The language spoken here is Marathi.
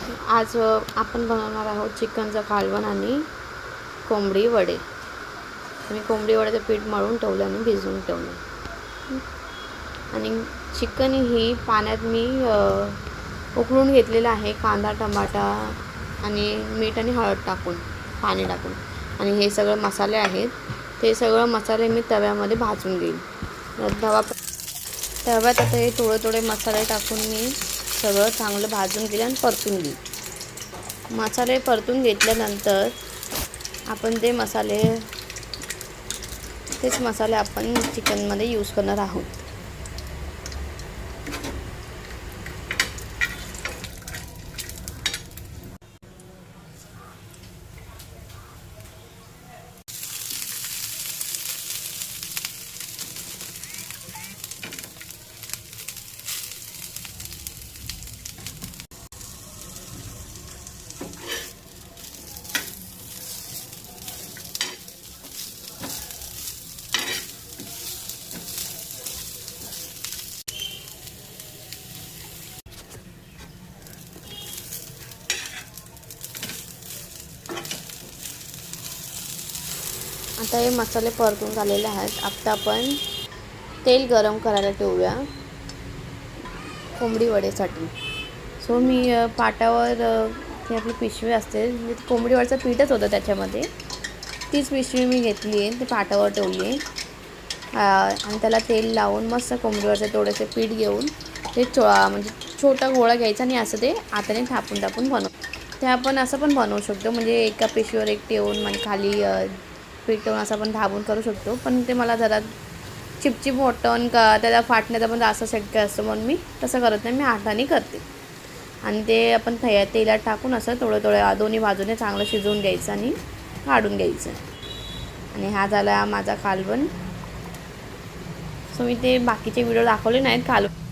आज आपण बनवणार आहोत चिकनचं कालवण आणि कोंबडी वडे. मी कोंबडी वड्याचं पीठ मळून ठेवलं आणि भिजवून ठेवलं. आणि चिकन ही पाण्यात मी उकळून घेतलेलं आहे, कांदा टमाटा आणि मीठ आणि हळद टाकून पाणी टाकून. आणि हे सगळं मसाले आहेत, ते सगळं मसाले मी तव्यामध्ये भाजून घेईन. तव्यात आता हे थोडे मसाले टाकून मी सगळं चांगलं भाजून घेईल आणि परतून घेईल. मसाले परतून घेतल्यानंतर आपण तेच मसाले आपण चिकनमध्ये यूज करणार आहोत. आता हे मसाले परतून झालेले आहेत. आता आपण तेल गरम करायला ठेवूया कोंबडी वडेसाठी. सो मी पाटावर ती आपली पिशवी असते, कोंबडी वड्याचं पीठच होतं त्याच्यामध्ये, तीच पिशवी मी घेतली आहे, ते पाटावर ठेवली आहे. आणि त्याला तेल लावून मस्त कोंबडी वड्याचं थोडेसे पीठ घेऊन ते म्हणजे छोटा गोळा घ्यायचा आणि असं ते हाताने थापून बनवू. ते आपण असं पण बनवू शकतो, म्हणजे एका पिशवीवर एक ठेवून म्हणजे खाली पीठ ठेवून असं आपण दाबून करू शकतो. पण ते मला जरा चिपचिप वाटतं का त्याला फाटण्याचा पण जास्त शक्य असतं, म्हणून मी तसं करत नाही, मी हाताने करते. आणि ते आपण तेलात टाकून असं थोडं दोन्ही बाजूने चांगलं शिजवून घ्यायचं आणि काढून घ्यायचं. आणि हा झाला माझा कालवण. सो मी ते बाकीचे व्हिडिओ दाखवले नाहीत कालवण.